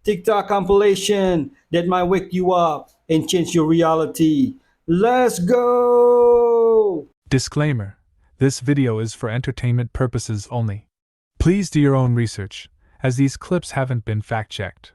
TikTok compilation that might wake you up and change your reality. Let's go! Disclaimer: this video is for entertainment purposes only. Please do your own research, as these clips haven't been fact-checked.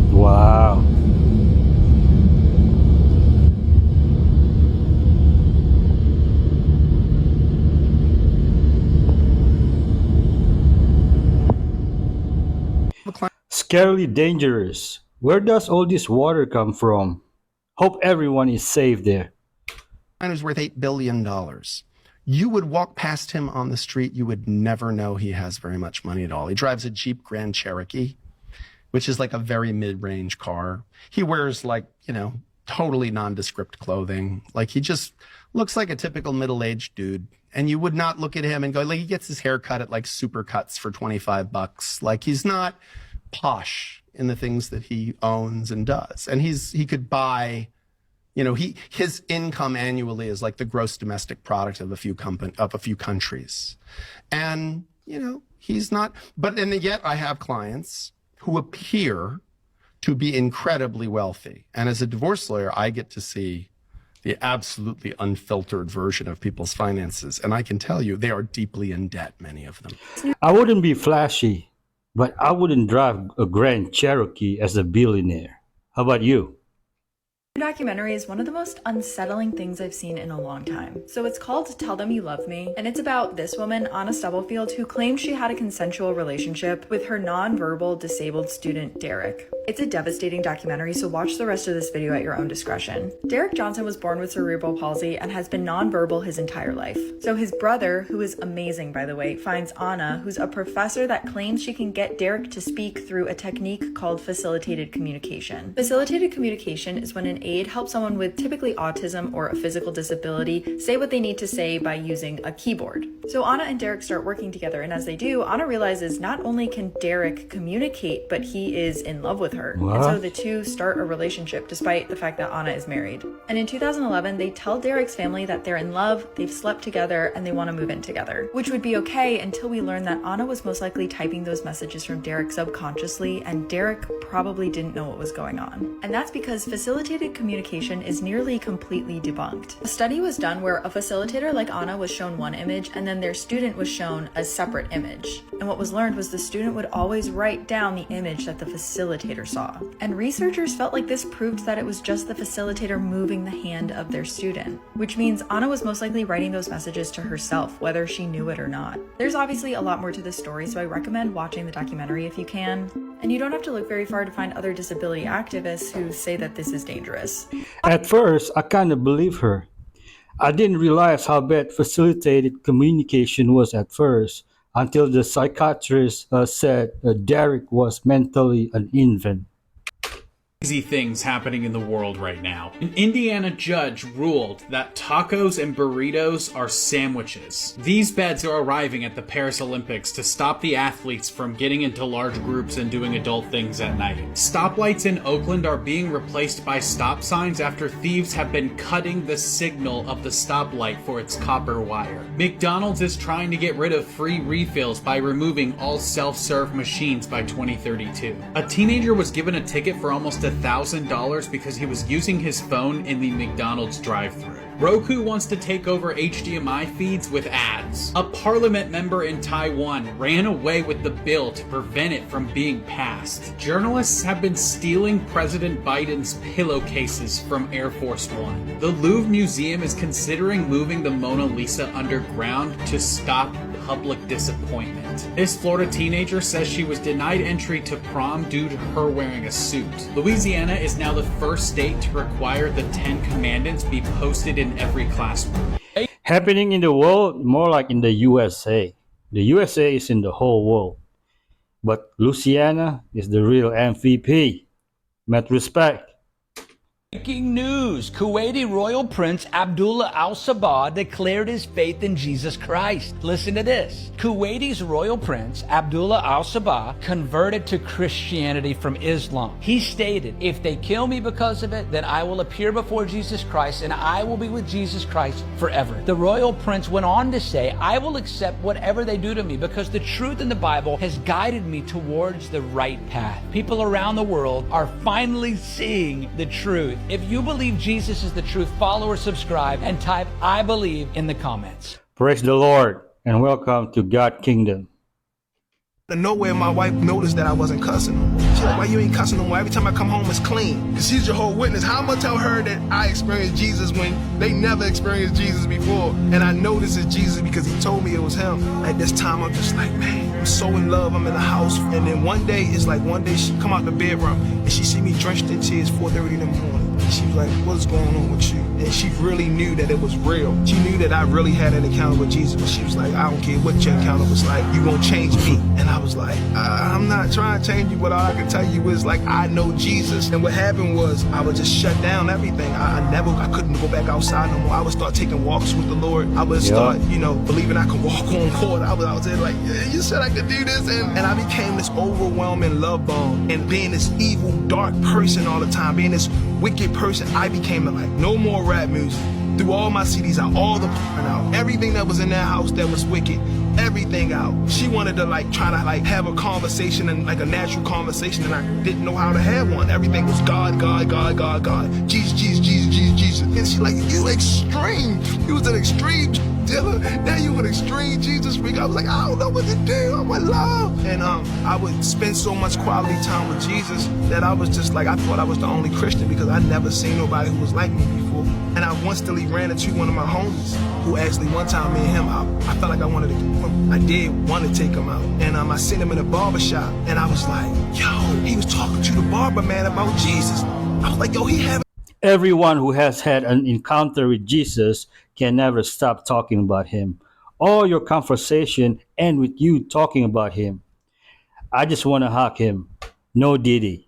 Wow. Scarily dangerous. Where does all this water come from? Hope everyone is safe there. Is worth $8 billion. You would walk past him on the street, you would never know he has very much money at all. He drives a Jeep Grand Cherokee, which is like a very mid-range car. He wears totally nondescript clothing. Like he just looks like a typical middle-aged dude. And you would not look at him and go, like, he gets his hair cut at like Supercuts for $25. Like he's not posh in the things that he owns and does. And he could buy, his income annually is like the gross domestic product of a few countries. And, he's not, and yet I have clients who appear to be incredibly wealthy. And as a divorce lawyer, I get to see the absolutely unfiltered version of people's finances. And I can tell you, they are deeply in debt, many of them. I wouldn't be flashy, but I wouldn't drive a Grand Cherokee as a billionaire. How about you? Documentary is one of the most unsettling things I've seen in a long time. So it's called Tell Them You Love Me, and it's about this woman, Anna Stubblefield, who claimed she had a consensual relationship with her nonverbal disabled student, Derek. It's a devastating documentary, so watch the rest of this video at your own discretion. Derek Johnson was born with cerebral palsy and has been nonverbal his entire life. So his brother, who is amazing by the way, finds Anna, who's a professor that claims she can get Derek to speak through a technique called facilitated communication. Facilitated communication is when an aid helps someone with typically autism or a physical disability say what they need to say by using a keyboard. So Anna and Derek start working together, and as they do, Anna realizes not only can Derek communicate, but he is in love with her. What? And so the two start a relationship despite the fact that Anna is married. And in 2011, they tell Derek's family that they're in love, they've slept together, and they want to move in together, which would be okay until we learn that Anna was most likely typing those messages from Derek subconsciously, and Derek probably didn't know what was going on. And that's because facilitated communication is nearly completely debunked. A study was done where a facilitator like Anna was shown one image and then their student was shown a separate image. And what was learned was the student would always write down the image that the facilitator saw. And researchers felt like this proved that it was just the facilitator moving the hand of their student, which means Anna was most likely writing those messages to herself, whether she knew it or not. There's obviously a lot more to this story, so I recommend watching the documentary if you can. And you don't have to look very far to find other disability activists who say that this is dangerous. At first, I kind of believed her. I didn't realize how bad facilitated communication was at first, until the psychiatrist said Derek was mentally an infant. Crazy things happening in the world right now. An Indiana judge ruled that tacos and burritos are sandwiches. These beds are arriving at the Paris Olympics to stop the athletes from getting into large groups and doing adult things at night. Stoplights in Oakland are being replaced by stop signs after thieves have been cutting the signal of the stoplight for its copper wire. McDonald's is trying to get rid of free refills by removing all self-serve machines by 2032. A teenager was given a ticket for almost $1,000 because he was using his phone in the McDonald's drive-thru. Roku wants to take over HDMI feeds with ads. A parliament member in Taiwan ran away with the bill to prevent it from being passed. Journalists have been stealing President Biden's pillowcases from Air Force One. The Louvre Museum is considering moving the Mona Lisa underground to stop public disappointment. This Florida teenager says she was denied entry to prom due to her wearing a suit. Louisiana is now the first state to require the 10 Commandments be posted in every classroom. Happening in the world, more like in the USA. The USA is in the whole world. But Luciana is the real MVP. Met respect. Breaking news! Kuwaiti royal prince Abdullah Al Sabah declared his faith in Jesus Christ. Listen to this. Kuwaiti's royal prince Abdullah Al Sabah converted to Christianity from Islam. He stated, "If they kill me because of it, then I will appear before Jesus Christ and I will be with Jesus Christ forever." The royal prince went on to say, "I will accept whatever they do to me because the truth in the Bible has guided me towards the right path." People around the world are finally seeing the truth. If you believe Jesus is the truth, follow or subscribe and type "I believe" in the comments. Praise the Lord and welcome to God Kingdom. Out of nowhere, my wife noticed that I wasn't cussing no more. She's like, "Why you ain't cussing no more? Every time I come home, it's clean." Cause she's your whole witness. How am I tell her that I experienced Jesus when they never experienced Jesus before? And I know this is Jesus because he told me it was him. At this time, I'm just like, man, I'm so in love. I'm in the house. And then one day she come out the bedroom and she see me drenched in tears 4:30 in the morning. And she was like, "What's going on with you?" And she really knew that it was real. She knew that I really had an encounter with Jesus. But she was like, "I don't care what your encounter was like. You gonna change me." And I was like, I'm not trying to change you, but all I can tell you is like, I know Jesus. And what happened was I would just shut down everything. I couldn't go back outside no more. I would start taking walks with the Lord. I would start, believing I could walk on water. I was there like, "Yeah, you said I could do this." And I became this overwhelming love bomb. And being this evil, dark person all the time, being this wicked person, I became like, no more rap music. Threw all my CDs out, all the out, everything that was in that house that was wicked, everything out. She wanted to try to have a conversation and like a natural conversation, and I didn't know how to have one. Everything was God, God, God, God, God, Jesus, Jesus, Jesus, Jesus, Jesus. And she like, "You extreme. You was an extreme dealer. Now you an extreme Jesus freak." I was like, "I don't know what to do. I'm in love." And I would spend so much quality time with Jesus that I was just like, I thought I was the only Christian because I'd never seen nobody who was like me before. And I once still ran into one of my homies who actually one time me and him, I felt like I wanted to kill him. I did want to take him out. And I seen him in a barber shop and I was like, "Yo," he was talking to the barber man about Jesus. I was like, "Yo, he having." Everyone who has had an encounter with Jesus can never stop talking about him. All your conversation end with you talking about him. I just want to hug him. No Diddy.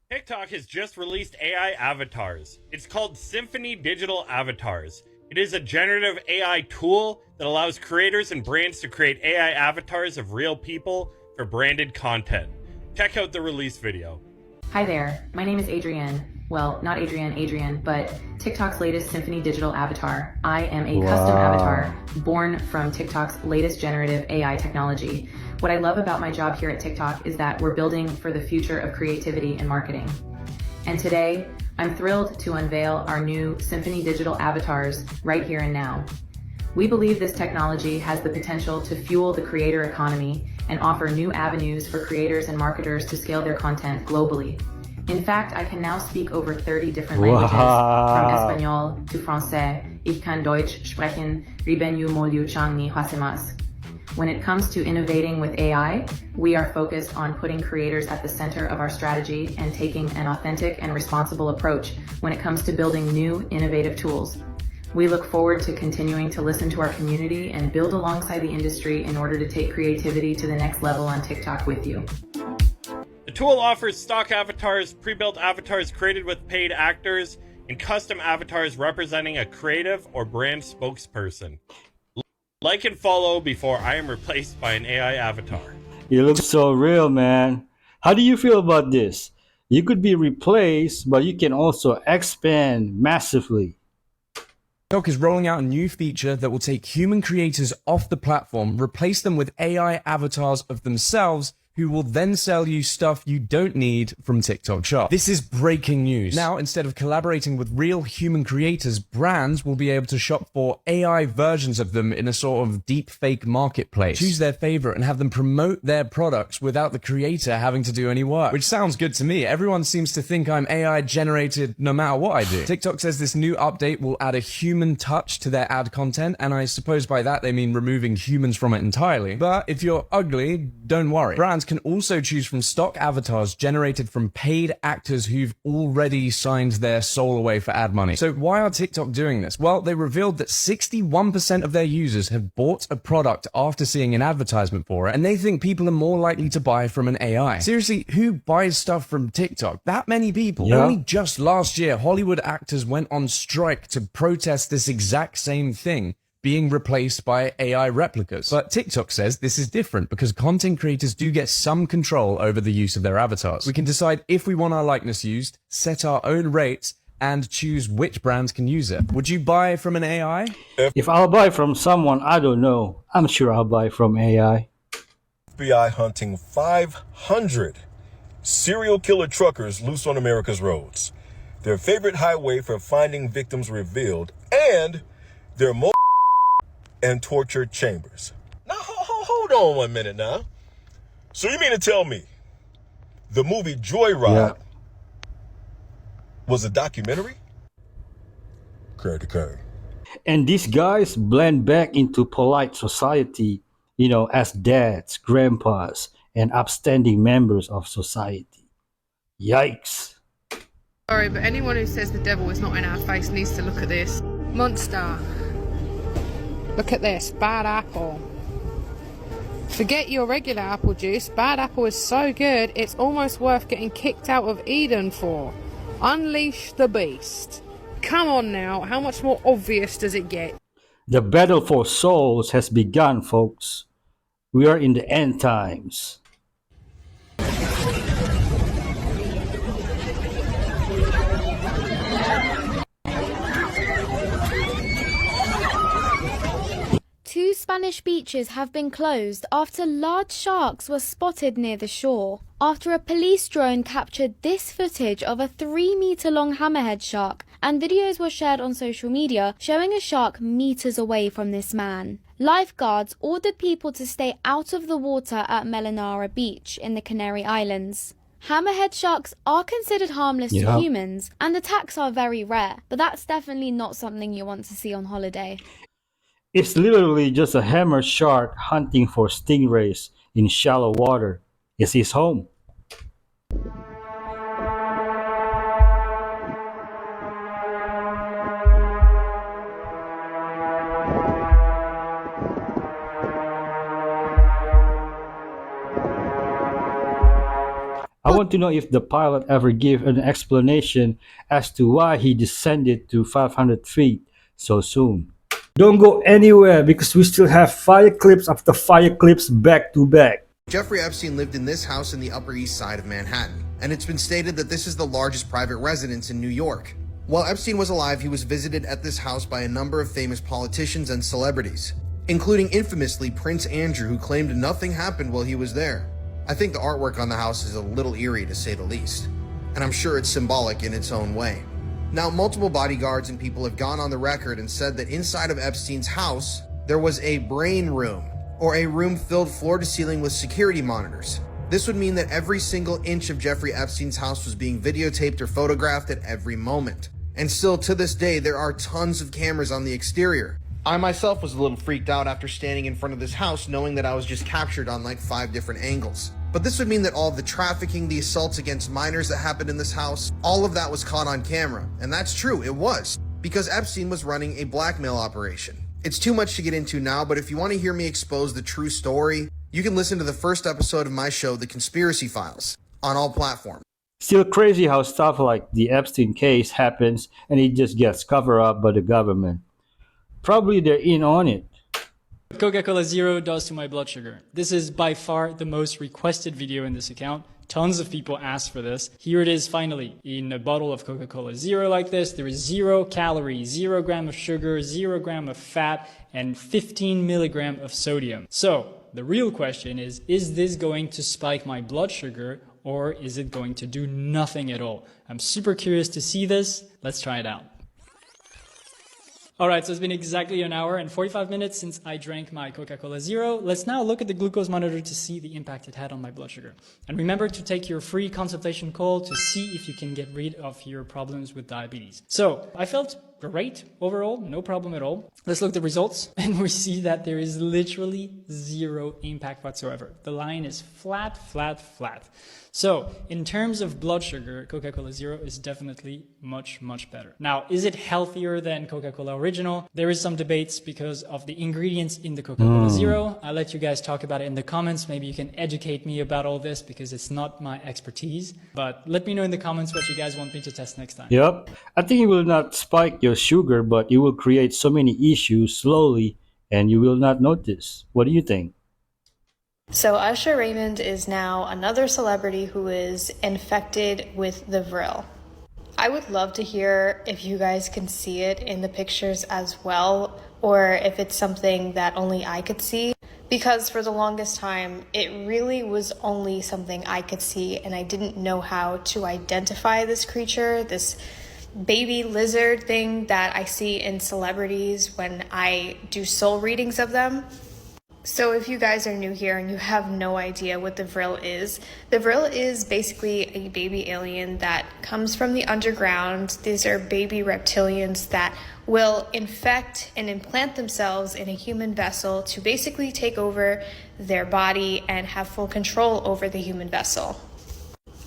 TikTok has just released AI avatars. It's called Symphony Digital Avatars. It is a generative AI tool that allows creators and brands to create AI avatars of real people for branded content. Check out the release video. Hi there, my name is Adrienne. Well, not Adrienne, but TikTok's latest Symphony Digital Avatar. I am a custom avatar born from TikTok's latest generative AI technology. What I love about my job here at TikTok is that we're building for the future of creativity and marketing. And today, I'm thrilled to unveil our new Symphony Digital Avatars right here and now. We believe this technology has the potential to fuel the creator economy and offer new avenues for creators and marketers to scale their content globally. In fact, I can now speak over 30 different languages, from Espanol to Francais. Ich kann Deutsch sprechen, Ribenyu Molyu Changni Hwasemas. When it comes to innovating with AI, we are focused on putting creators at the center of our strategy and taking an authentic and responsible approach when it comes to building new, innovative tools. We look forward to continuing to listen to our community and build alongside the industry in order to take creativity to the next level on TikTok with you. The tool offers stock avatars, pre-built avatars created with paid actors, and custom avatars representing a creative or brand spokesperson. Like and follow before I am replaced by an AI avatar. You look so real, man. How do you feel about this? You could be replaced, but you can also expand massively. TikTok is rolling out a new feature that will take human creators off the platform, replace them with AI avatars of themselves, who will then sell you stuff you don't need from TikTok Shop. This is breaking news. Now, instead of collaborating with real human creators, brands will be able to shop for AI versions of them in a sort of deep fake marketplace. Choose their favorite and have them promote their products without the creator having to do any work, which sounds good to me. Everyone seems to think I'm AI generated no matter what I do. TikTok says this new update will add a human touch to their ad content, and I suppose by that they mean removing humans from it entirely. But if you're ugly, don't worry. Brands can also choose from stock avatars generated from paid actors who've already signed their soul away for ad money. So why are TikTok doing this? Well, they revealed that 61% of their users have bought a product after seeing an advertisement for it, and they think people are more likely to buy from an AI. Seriously, who buys stuff from TikTok? That many people. Yeah. Only just last year, Hollywood actors went on strike to protest this exact same thing being replaced by AI replicas. But TikTok says this is different because content creators do get some control over the use of their avatars. We can decide if we want our likeness used, set our own rates, and choose which brands can use it. Would you buy from an AI? If I'll buy from someone I don't know, I'm sure I'll buy from AI. FBI hunting 500 serial killer truckers loose on America's roads. Their favorite highway for finding victims revealed, and their most and torture chambers. Now, hold on 1 minute now. So you mean to tell me the movie Joyride was a documentary? Curry. And these guys blend back into polite society, as dads, grandpas, and upstanding members of society. Yikes. Sorry, but anyone who says the devil is not in our face needs to look at this. Monster. Look at this. Bad apple. Forget your regular apple juice. Bad apple is so good, it's almost worth getting kicked out of Eden for. Unleash the beast. Come on now, how much more obvious does it get? The battle for souls has begun, folks. We are in the end times. Two Spanish beaches have been closed after large sharks were spotted near the shore. After a police drone captured this footage of a 3-meter-long hammerhead shark, and videos were shared on social media showing a shark meters away from this man. Lifeguards ordered people to stay out of the water at Melanara Beach in the Canary Islands. Hammerhead sharks are considered harmless to humans, and attacks are very rare, but that's definitely not something you want to see on holiday. It's literally just a hammer shark hunting for stingrays in shallow water. It's his home. I want to know if the pilot ever gave an explanation as to why he descended to 500 feet so soon. Don't go anywhere because we still have fire clips after fire clips back to back. Jeffrey Epstein lived in this house in the Upper East Side of Manhattan, and it's been stated that this is the largest private residence in New York. While Epstein was alive, he was visited at this house by a number of famous politicians and celebrities, including infamously Prince Andrew, who claimed nothing happened while he was there. I think the artwork on the house is a little eerie, to say the least, and I'm sure it's symbolic in its own way. Now, multiple bodyguards and people have gone on the record and said that inside of Epstein's house, there was a brain room, or a room filled floor to ceiling with security monitors. This would mean that every single inch of Jeffrey Epstein's house was being videotaped or photographed at every moment. And still to this day, there are tons of cameras on the exterior. I myself was a little freaked out after standing in front of this house knowing that I was just captured on like 5 different angles. But this would mean that all the trafficking, the assaults against minors that happened in this house, all of that was caught on camera. And that's true, it was, because Epstein was running a blackmail operation. It's too much to get into now, but if you want to hear me expose the true story, you can listen to the first episode of my show, The Conspiracy Files, on all platforms. Still crazy how stuff like the Epstein case happens and it just gets covered up by the government. Probably they're in on it. Coca-Cola Zero does to my blood sugar. This is by far the most requested video in this account. Tons of people asked for this. Here it is finally. In a bottle of Coca-Cola Zero like this, there is 0 calories, 0 gram of sugar, 0 gram of fat, and 15 milligram of sodium. So, the real question is this going to spike my blood sugar or is it going to do nothing at all? I'm super curious to see this. Let's try it out. Alright, so it's been exactly an hour and 45 minutes since I drank my Coca-Cola Zero. Let's now look at the glucose monitor to see the impact it had on my blood sugar. And remember to take your free consultation call to see if you can get rid of your problems with diabetes. So, I felt great overall, no problem at all. Let's look at the results, and we see that there is literally zero impact whatsoever. The line is flat, flat, flat. So in terms of blood sugar, Coca-Cola Zero is definitely much, much better. Now, is it healthier than Coca-Cola Original? There is some debates because of the ingredients in the Coca-Cola Zero. I'll let you guys talk about it in the comments. Maybe you can educate me about all this because it's not my expertise. But let me know in the comments what you guys want me to test next time. Yep. I think it will not spike your sugar, but it will create so many issues slowly and you will not notice. What do you think? So Usher Raymond is now another celebrity who is infected with the Vril. I would love to hear if you guys can see it in the pictures as well, or if it's something that only I could see. Because for the longest time, it really was only something I could see, and I didn't know how to identify this creature, this baby lizard thing that I see in celebrities when I do soul readings of them. So if you guys are new here and you have no idea what the Vril is basically a baby alien that comes from the underground. These are baby reptilians that will infect and implant themselves in a human vessel to basically take over their body and have full control over the human vessel.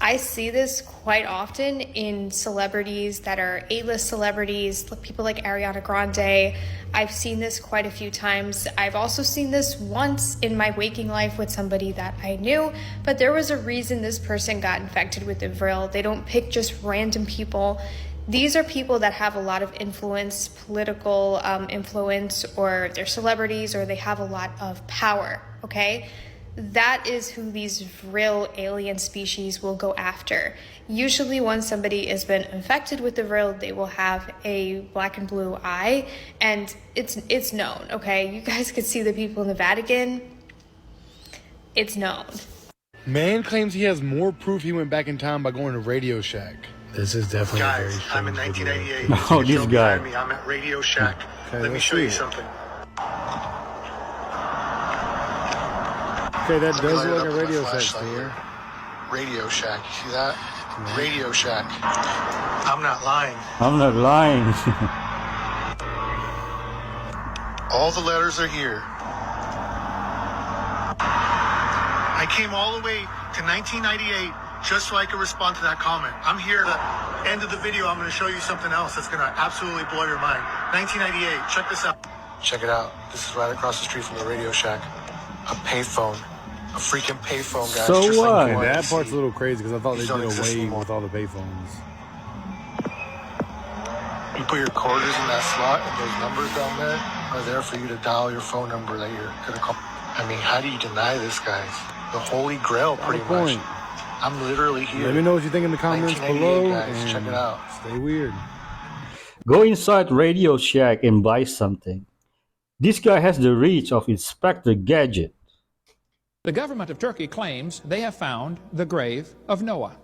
I see this quite often in celebrities that are A-list celebrities, people like Ariana Grande. I've seen this quite a few times. I've also seen this once in my waking life with somebody that I knew, but there was a reason this person got infected with the Vril. They don't pick just random people. These are people that have a lot of influence, political influence, or they're celebrities, or they have a lot of power, okay? That is who these Vril alien species will go after. Usually when somebody has been infected with the Vril, they will have a black and blue eye, and it's known, okay? You guys could see the people in the Vatican. It's known. Man claims he has more proof he went back in time by going to Radio Shack. This is definitely Guys, I'm in 1998. Oh, this guy. I'm at Radio Shack. Let me show you something. Okay, that does look like a Radio Shack here. Radio Shack, you see that? Radio Shack. I'm not lying. I'm not lying. All the letters are here. I came all the way to 1998 just so I could respond to that comment. I'm here at the end of the video. I'm going to show you something else that's going to absolutely blow your mind. 1998, check this out. Check it out. This is right across the street from the Radio Shack. A payphone. A freaking payphone, guys. So just what? like That part's a little crazy because I thought they These did don't exist away anymore. with all the payphones. You put your quarters in that slot, and those numbers down there are there for you to dial your phone number that you're going to call. I mean, how do you deny this, guys? The Holy Grail, pretty much. I'm literally here. Let me know what you think in the comments 1988, below. guys. And Check it out. Stay weird. Go inside Radio Shack and buy something. This guy has the reach of Inspector Gadget. The government of Turkey claims they have found the grave of Noah.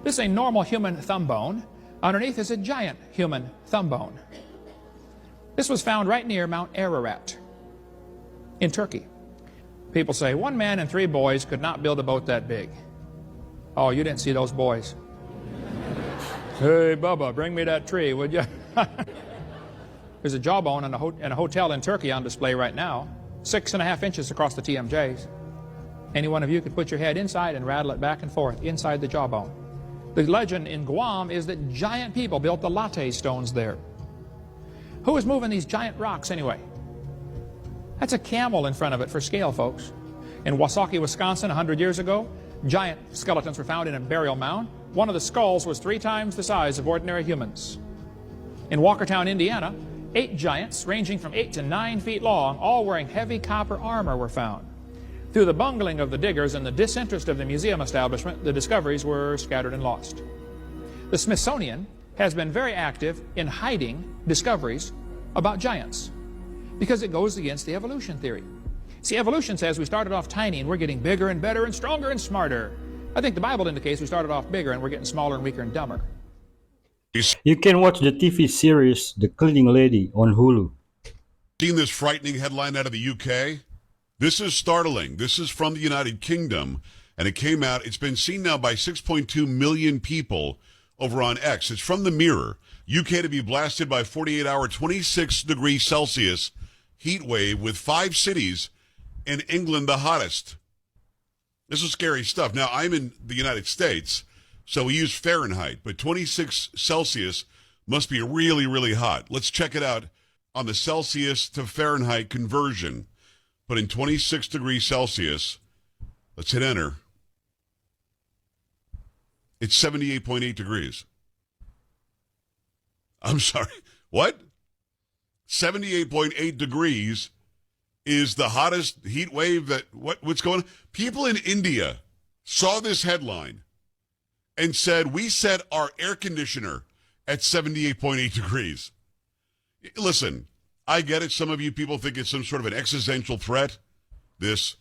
This is a normal human thumb bone. Underneath is a giant human thumb bone. This was found right near Mount Ararat in Turkey. People say 1 man and 3 boys could not build a boat that big. Oh, you didn't see those boys. Hey, Bubba, bring me that tree, would you? There's a jawbone in a hotel in Turkey on display right now, 6.5 inches across the TMJs. Any one of you could put your head inside and rattle it back and forth inside the jawbone. The legend in Guam is that giant people built the latte stones there. Who is moving these giant rocks anyway? That's a camel in front of it for scale, folks. In Wasaki, Wisconsin, 100 years ago, giant skeletons were found in a burial mound. One of the skulls was 3 times the size of ordinary humans. In Walkertown, Indiana, 8 giants ranging from 8 to 9 feet long, all wearing heavy copper armor, were found. Through the bungling of the diggers and the disinterest of the museum establishment, the discoveries were scattered and lost. The Smithsonian has been very active in hiding discoveries about giants because it goes against the evolution theory. See, evolution says we started off tiny and we're getting bigger and better and stronger and smarter. I think the Bible indicates we started off bigger and we're getting smaller and weaker and dumber. You can watch the TV series The Cleaning Lady on Hulu. Seen this frightening headline out of the UK? This is startling. This is from the United Kingdom, and it came out. It's been seen now by 6.2 million people over on X. It's from the Mirror. UK to be blasted by 48-hour, 26 degrees Celsius heat wave with 5 cities in England the hottest. This is scary stuff. Now, I'm in the United States, so we use Fahrenheit, but 26 Celsius must be really, really hot. Let's check it out on the Celsius to Fahrenheit conversion. Put in 26 degrees Celsius. Let's hit enter. It's 78.8 degrees. I'm sorry. What? 78.8 degrees is the hottest heat wave that what's going on? People in India saw this headline and said, we set our air conditioner at 78.8 degrees. Listen, I get it. Some of you people think it's some sort of an existential threat, this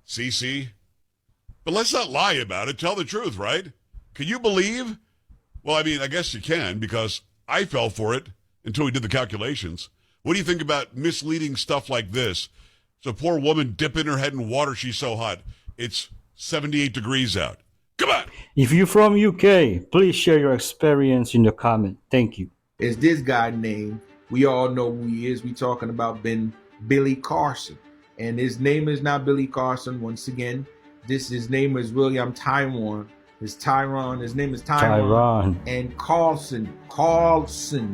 CC. But let's not lie about it. Tell the truth, right? Can you believe? Well, I mean, I guess you can, because I fell for it until we did the calculations. What do you think about misleading stuff like this? It's a poor woman dipping her head in water. She's so hot. It's 78 degrees out. Come on. If you're from UK, please share your experience in the comment. Thank you. Is this guy named, we all know who he is. We talking about Billy Carson. And his name is not Billy Carson. Once again, his name is William Tyrone. His name is Tyrone. And Carlson,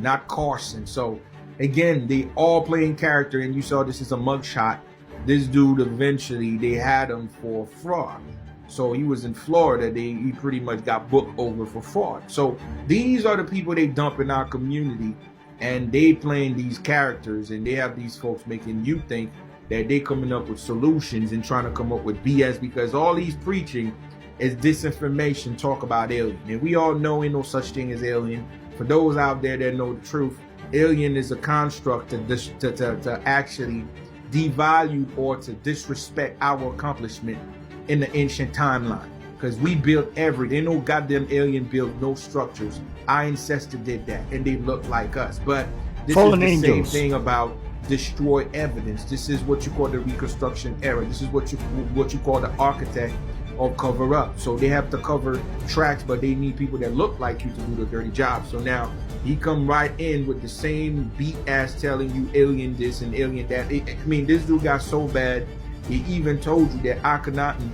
not Carson. So again, they all playing character, and you saw this is a mugshot. This dude eventually, they had him for fraud. So he was in Florida. He pretty much got booked over for fraud. So these are the people they dump in our community, and they playing these characters, and they have these folks making you think that they coming up with solutions and trying to come up with BS, because all he's preaching is disinformation, talk about alien. And we all know ain't no such thing as alien. For those out there that know the truth, alien is a construct to actually devalue or to disrespect our accomplishment in the ancient timeline. Because we built everything. No goddamn alien built no structures. Our ancestor did that, and they look like us. But this Fallen is the angels. same thing about destroy evidence. This is what you call the Reconstruction era. This is what you call the architect of cover up. So they have to cover tracks, but they need people that look like you to do the dirty job. So now he come right in with the same beat ass telling you alien this and alien that. I mean, this dude got so bad, he even told you that Akhenaten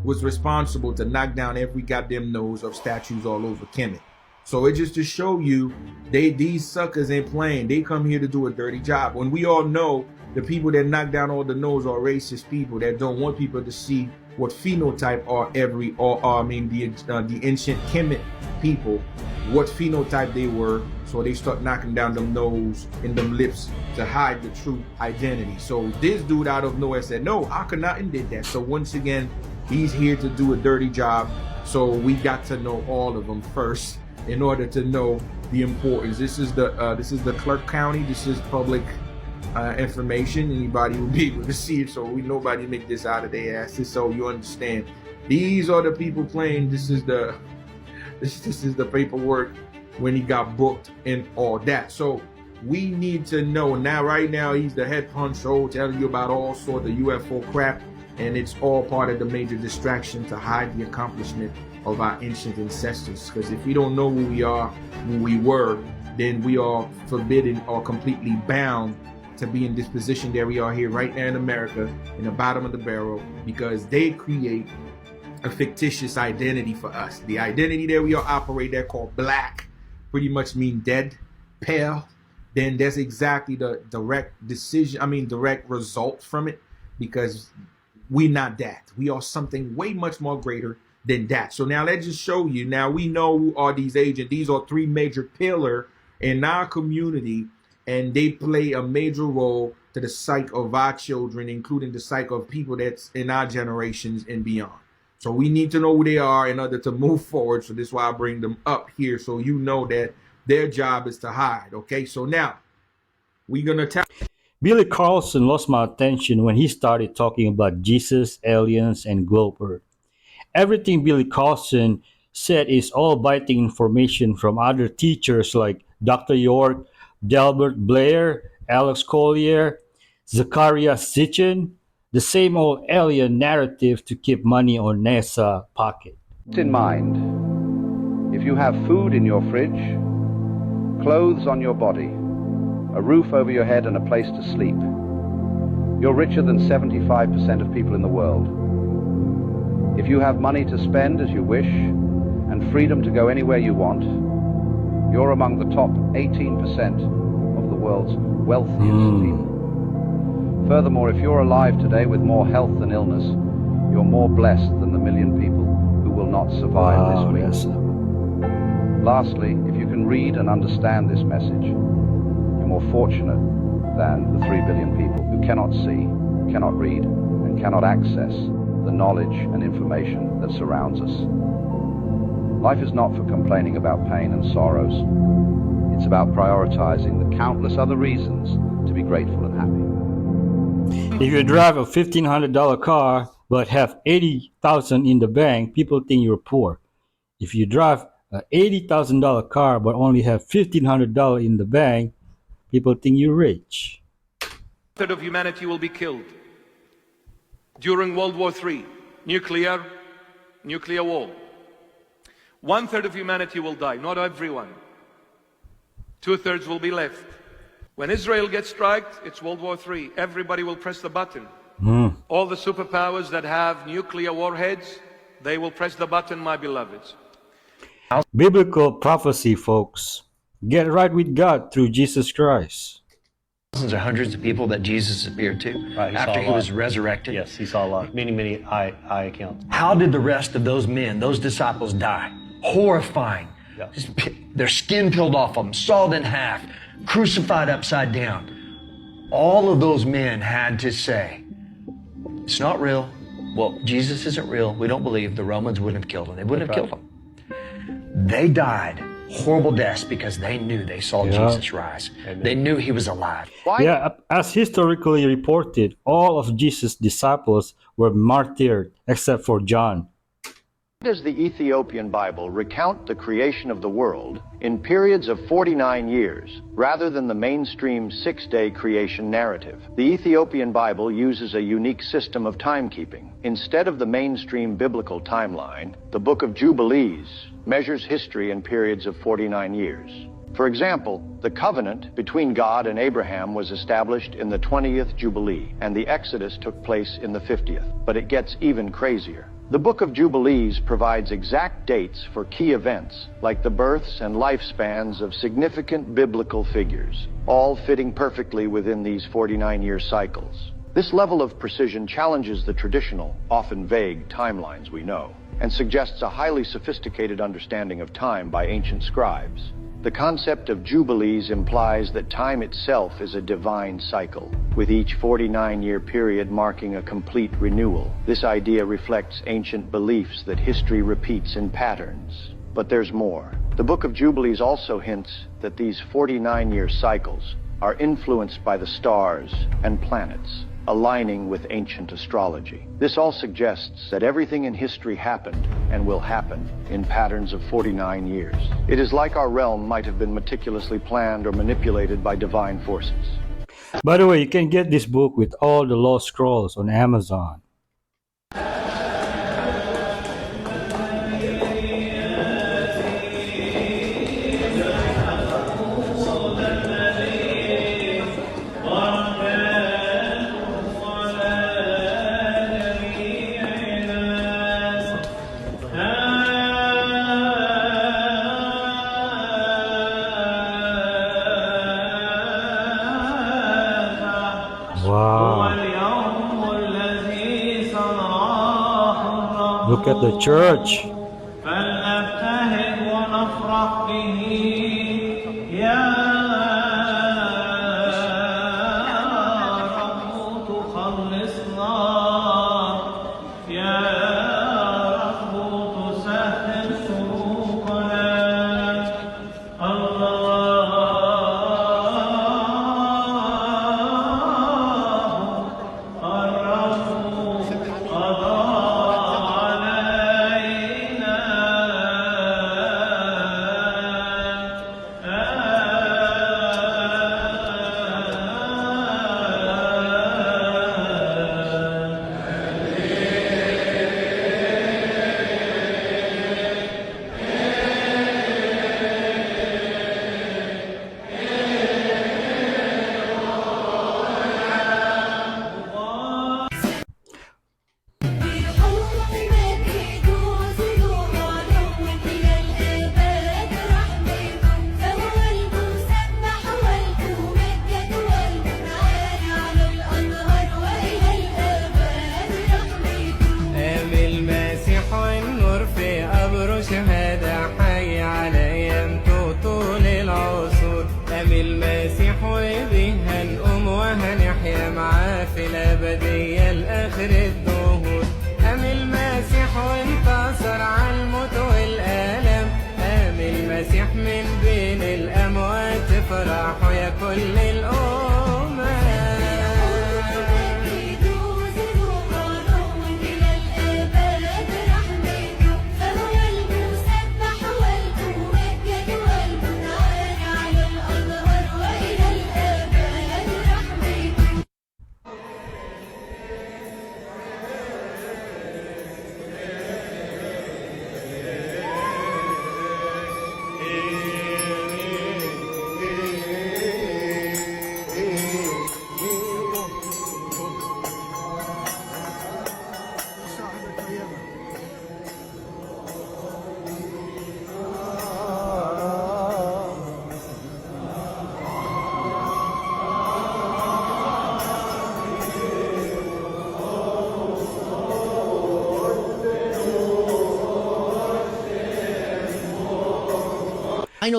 was responsible to knock down every goddamn nose of statues all over Kemet. So it just to show you, these suckers ain't playing. They come here to do a dirty job. When we all know the people that knock down all the nose are racist people that don't want people to see what phenotype are the ancient Kemet people, what phenotype they were, so they start knocking down them nose and them lips to hide the true identity. So this dude out of nowhere said, no, Akhenaten did that. So once again, he's here to do a dirty job. So we got to know all of them first in order to know the importance. This is the Clark County. This is public information. Anybody will be able to see it. So nobody make this out of their asses. So you understand. These are the people playing. This is the paperwork when he got booked and all that. So we need to know now. Right now, he's the head honcho telling you about all sorts of UFO crap, and it's all part of the major distraction to hide the accomplishment of our ancient ancestors. Because if we don't know who we are, who we were, then we are forbidden or completely bound to be in this position that we are here right now in America, in the bottom of the barrel, because they create a fictitious identity for us. The identity that we are operating there called black pretty much mean dead, pale. Then that's exactly the direct result from it, because we're not that. We are something way much more greater than that. So now let's just show you. Now we know who are these agents. These are three major pillars in our community, and they play a major role to the psyche of our children, including the psyche of people that's in our generations and beyond. So we need to know who they are in order to move forward. So this is why I bring them up here, so you know that their job is to hide. Okay, so now we're gonna tell. Billy Carlson lost my attention when he started talking about Jesus, aliens, and globe Earth. Everything Billy Carlson said is all biting information from other teachers like Dr. York, Delbert Blair, Alex Collier, Zachariah Sitchin, the same old alien narrative to keep money on NASA pocket. In mind, If you have food in your fridge, clothes on your body, a roof over your head and a place to sleep, you're richer than 75% of people in the world. If you have money to spend as you wish and freedom to go anywhere you want, you're among the top 18% of the world's wealthiest people. Furthermore, if you're alive today with more health than illness, you're more blessed than the million people who will not survive this week. Lastly, if you can read and understand this message, you're more fortunate than the 3 billion people who cannot see, cannot read, and cannot access the knowledge and information that surrounds us. Life is not for complaining about pain and sorrows. It's about prioritizing the countless other reasons to be grateful and happy. If you drive a $1,500 car but have $80,000 in the bank, people think you're poor. If you drive an $80,000 car but only have $1,500 in the bank, people think you're rich. A third of humanity will be killed. During World War III, nuclear war. 1/3 of humanity will die, not everyone. 2/3 will be left. When Israel gets striked, it's World War III. Everybody will press the button. All the superpowers that have nuclear warheads, they will press the button, my beloveds. Biblical prophecy, folks. Get right with God through Jesus Christ. Thousands or hundreds of people that Jesus appeared to after he was resurrected. Yes, he saw a lot. Many eye accounts. How did the rest of those men, those disciples, die? Horrifying. Yeah. Just their skin peeled off them, sawed in half, crucified upside down. All of those men had to say, it's not real. Well, Jesus isn't real. We don't believe. The Romans wouldn't have killed him. They wouldn't have killed him. They died horrible deaths because they knew they saw Jesus rise. Amen. They knew he was alive. Yeah, as historically reported, all of Jesus' disciples were martyred except for John. Does the Ethiopian Bible recount the creation of the world in periods of 49 years, rather than the mainstream 6-day creation narrative? The Ethiopian Bible uses a unique system of timekeeping. Instead of the mainstream biblical timeline, the Book of Jubilees measures history in periods of 49 years. For example, the covenant between God and Abraham was established in the 20th Jubilee, and the Exodus took place in the 50th. But it gets even crazier. The Book of Jubilees provides exact dates for key events, like the births and lifespans of significant biblical figures, all fitting perfectly within these 49-year cycles. This level of precision challenges the traditional, often vague timelines we know, and suggests a highly sophisticated understanding of time by ancient scribes. The concept of jubilees implies that time itself is a divine cycle, with each 49-year period marking a complete renewal. This idea reflects ancient beliefs that history repeats in patterns. But there's more. The Book of Jubilees also hints that these 49-year cycles are influenced by the stars and planets, aligning with ancient astrology. This all suggests that everything in history happened and will happen in patterns of 49 years. It is like our realm might have been meticulously planned or manipulated by divine forces. By the way, you can get this book with all the Lost Scrolls on Amazon. Look at the church. شهادة حي على قيامته طول العصور قام المسيح وبيها نقوم وهنحيا معاه في الأبدية لآخر الدهور قام المسيح وانتصر على الموت والآلام قام المسيح من بين الأموات افرحوا يا كل الأمم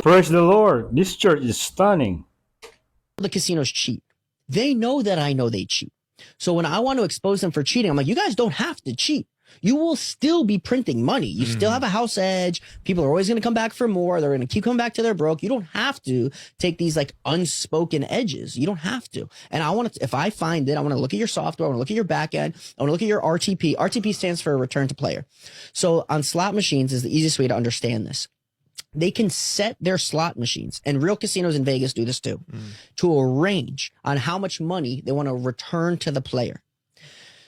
Praise the Lord. This church is stunning. The casinos cheat. They know that I know they cheat. So when I want to expose them for cheating, I'm like, you guys don't have to cheat. You will still be printing money. You still have a house edge. People are always going to come back for more. They're going to keep coming back to their broke. You don't have to take these like unspoken edges. You don't have to. And I want to, if I find it, I want to look at your software. I want to look at your back end. I want to look at your RTP. RTP stands for return to player. So on slot machines is the easiest way to understand this. They can set their slot machines, and real casinos in Vegas do this too, to a range on how much money they want to return to the player.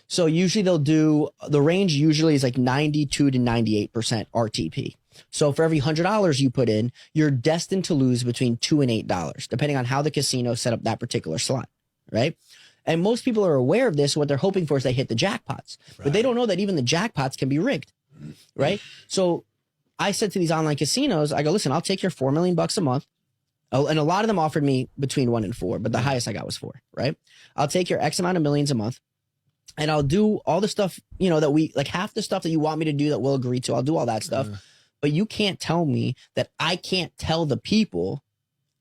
So usually they'll do, the range usually is like 92 to 98% RTP. So for every $100 you put in, you're destined to lose between $2 and $8, depending on how the casino set up that particular slot, right? And most people are aware of this. What they're hoping for is they hit the jackpots, but they don't know that even the jackpots can be rigged, right? So I said to these online casinos, I go, listen, I'll take your $4 million a month. Oh, and a lot of them offered me between 1 and 4, but the highest I got was 4, right? I'll take your X amount of millions a month, and I'll do all the stuff, you know, that we, like half the stuff that you want me to do that we'll agree to. I'll do all that stuff. But you can't tell me that I can't tell the people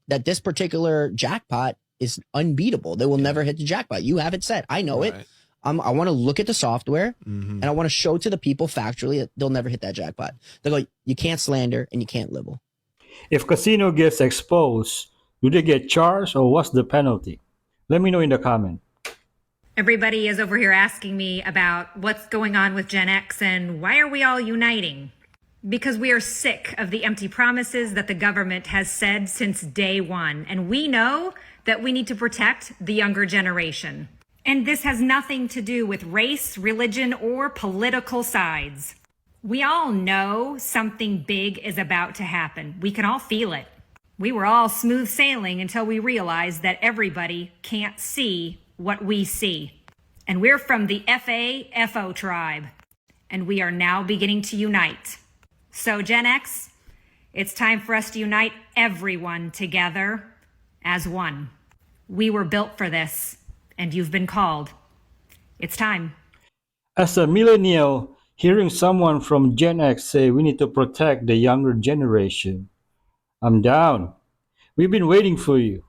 that this particular jackpot is unbeatable. They will never hit the jackpot. You have it set. I know it. I want to look at the software and I want to show to the people factually that they'll never hit that jackpot. They go, you can't slander and you can't libel. If casino gets exposed, do they get charged or what's the penalty? Let me know in the comment. Everybody is over here asking me about what's going on with Gen X and why are we all uniting? Because we are sick of the empty promises that the government has said since day one. And we know that we need to protect the younger generation. And this has nothing to do with race, religion, or political sides. We all know something big is about to happen. We can all feel it. We were all smooth sailing until we realized that everybody can't see what we see. And we're from the FAFO tribe. And we are now beginning to unite. So Gen X, it's time for us to unite everyone together as one. We were built for this. And you've been called. It's time. As a millennial, hearing someone from Gen X say we need to protect the younger generation, I'm down. We've been waiting for you.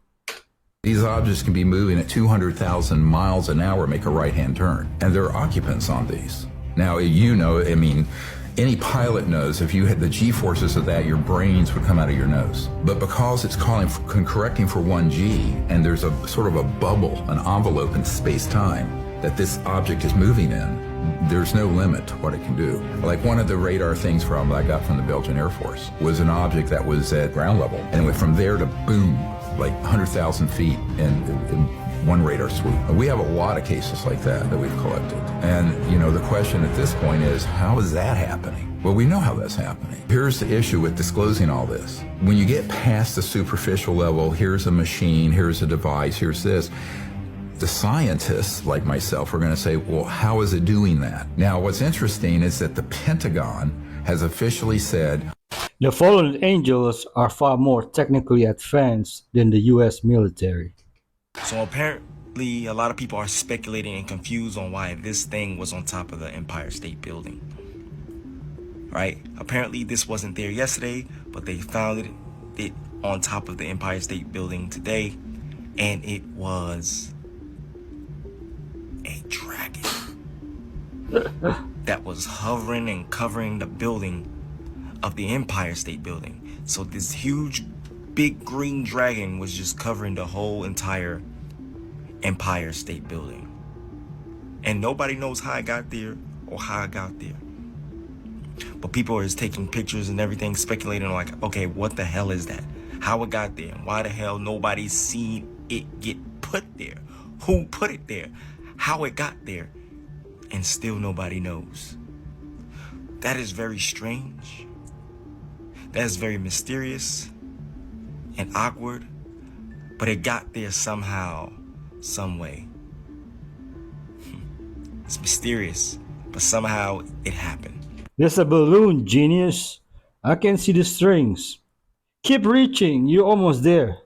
These objects can be moving at 200,000 miles an hour, make a right-hand turn, and there are occupants on these. Now, you know, I mean, any pilot knows if you had the G-forces of that, your brains would come out of your nose. But because it's correcting for 1G, and there's a sort of a bubble, an envelope in space-time that this object is moving in, there's no limit to what it can do. Like one of the radar things that I got from the Belgian Air Force was an object that was at ground level, and it went from there to boom, like 100,000 feet in one radar swoop. We have a lot of cases like that we've collected. And, you know, the question at this point is, how is that happening? Well, we know how that's happening. Here's the issue with disclosing all this. When you get past the superficial level, here's a machine, here's a device, here's this, the scientists, like myself, are going to say, well, how is it doing that? Now, what's interesting is that the Pentagon has officially said, the fallen angels are far more technically advanced than the U.S. military. So apparently a lot of people are speculating and confused on why this thing was on top of the Empire State Building. right? Apparently this wasn't there yesterday, but they found it on top of the Empire State Building today, and it was a dragon that was hovering and covering the building of the Empire State Building. So this huge, big green dragon was just covering the whole entire Empire State Building. And nobody knows how it got there or how it got there. But people are just taking pictures and everything, speculating like, okay, what the hell is that? How it got there? Why the hell nobody's seen it get put there? Who put it there? How it got there? And still nobody knows. That is very strange. That is very mysterious and awkward. But it got there somehow, some way. It's mysterious, but somehow it happened. There's a balloon, genius. I can see the strings. Keep reaching, you're almost there.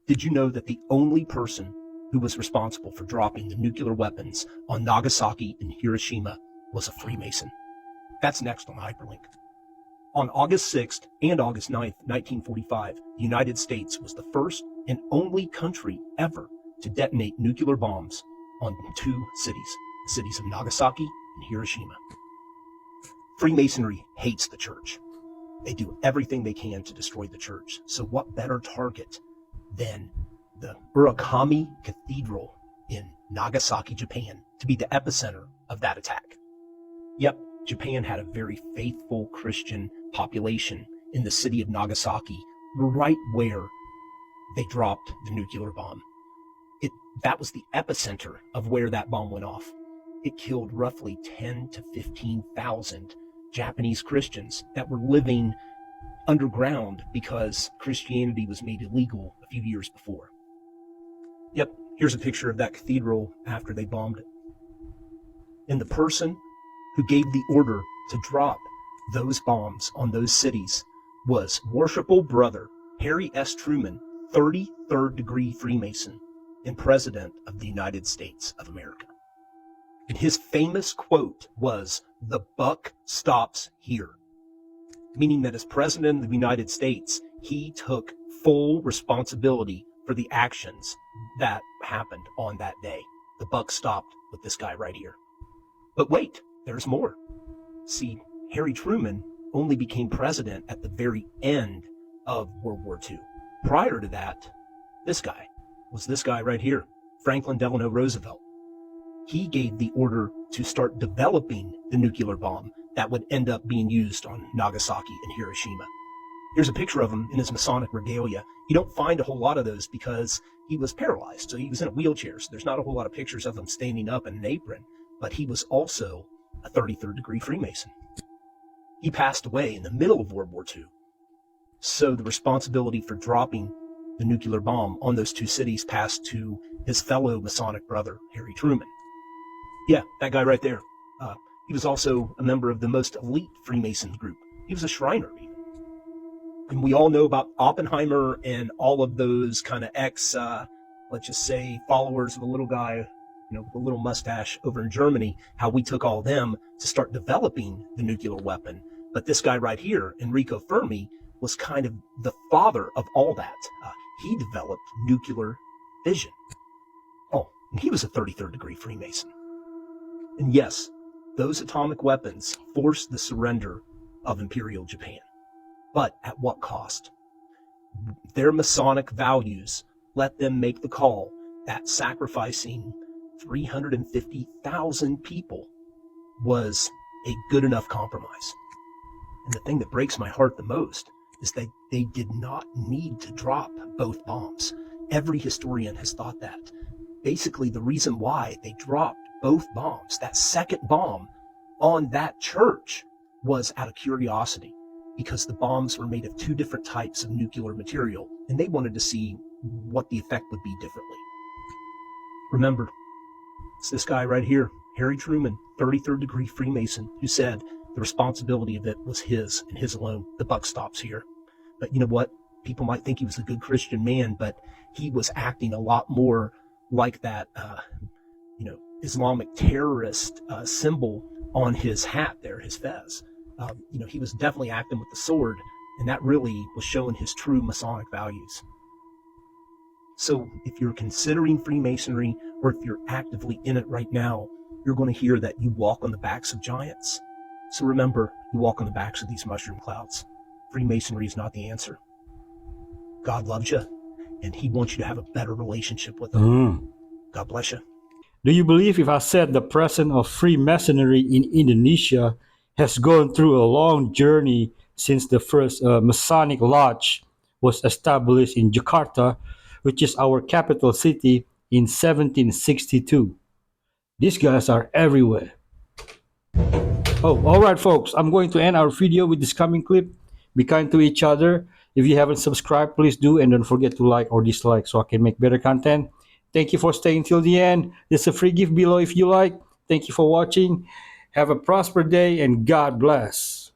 Did you know that the only person who was responsible for dropping the nuclear weapons on Nagasaki and Hiroshima was a Freemason? That's next on Hyperlink. On August 6th and August 9th, 1945, the United States was the first and only country ever to detonate nuclear bombs on two cities, the cities of Nagasaki and Hiroshima. Freemasonry hates the church. They do everything they can to destroy the church. So what better target than the Urakami Cathedral in Nagasaki, Japan, to be the epicenter of that attack? Yep, Japan had a very faithful Christian population in the city of Nagasaki, right where they dropped the nuclear bomb. That was the epicenter of where that bomb went off. It killed roughly 10 to 15,000 Japanese Christians that were living underground because Christianity was made illegal a few years before. Yep, here's a picture of that cathedral after they bombed it. And the person who gave the order to drop those bombs on those cities was worshipful brother Harry S. Truman, 33rd degree Freemason and President of the United States of America. And his famous quote was, "The buck stops here," meaning that as President of the United States, he took full responsibility for the actions that happened on that day. The buck stopped with this guy right here. But wait, there's more. See, Harry Truman only became president at the very end of World War II. Prior to that, this guy was this guy right here, Franklin Delano Roosevelt. He gave the order to start developing the nuclear bomb that would end up being used on Nagasaki and Hiroshima. Here's a picture of him in his Masonic regalia. You don't find a whole lot of those because he was paralyzed, so he was in a wheelchair, so there's not a whole lot of pictures of him standing up in an apron, but he was also a 33rd degree Freemason. He passed away in the middle of World War II. So the responsibility for dropping the nuclear bomb on those two cities passed to his fellow Masonic brother, Harry Truman. Yeah, that guy right there. He was also a member of the most elite Freemason group. He was a Shriner, even. And we all know about Oppenheimer and all of those kind of let's just say, followers of the little guy, with a little mustache over in Germany, how we took all of them to start developing the nuclear weapon. But this guy right here, Enrico Fermi, was kind of the father of all that. He developed nuclear fission. Oh, and he was a 33rd degree Freemason. And yes, those atomic weapons forced the surrender of Imperial Japan. But at what cost? Their Masonic values let them make the call that sacrificing 350,000 people was a good enough compromise. And the thing that breaks my heart the most is that they did not need to drop both bombs. Every historian has thought that. Basically, the reason why they dropped both bombs, that second bomb on that church, was out of curiosity, because the bombs were made of two different types of nuclear material, and they wanted to see what the effect would be differently. Remember, it's this guy right here, Harry Truman, 33rd degree Freemason, who said the responsibility of it was his and his alone. The buck stops here. But you know what? People might think he was a good Christian man, but he was acting a lot more like that, Islamic terrorist symbol on his hat there, his fez. he was definitely acting with the sword, and that really was showing his true Masonic values. So if you're considering Freemasonry, or if you're actively in it right now, you're going to hear that you walk on the backs of giants. So remember, you walk on the backs of these mushroom clouds. Freemasonry is not the answer. God loves you, and he wants you to have a better relationship with him. God bless you. Do you believe if I said the presence of Freemasonry in Indonesia has gone through a long journey since the first Masonic Lodge was established in Jakarta, which is our capital city, in 1762? These guys are everywhere. Oh, all right, folks. I'm going to end our video with this coming clip. Be kind to each other. If you haven't subscribed, please do, and don't forget to like or dislike so I can make better content. Thank you for staying till the end. There's a free gift below if you like. Thank you for watching. Have a prosperous day and God bless.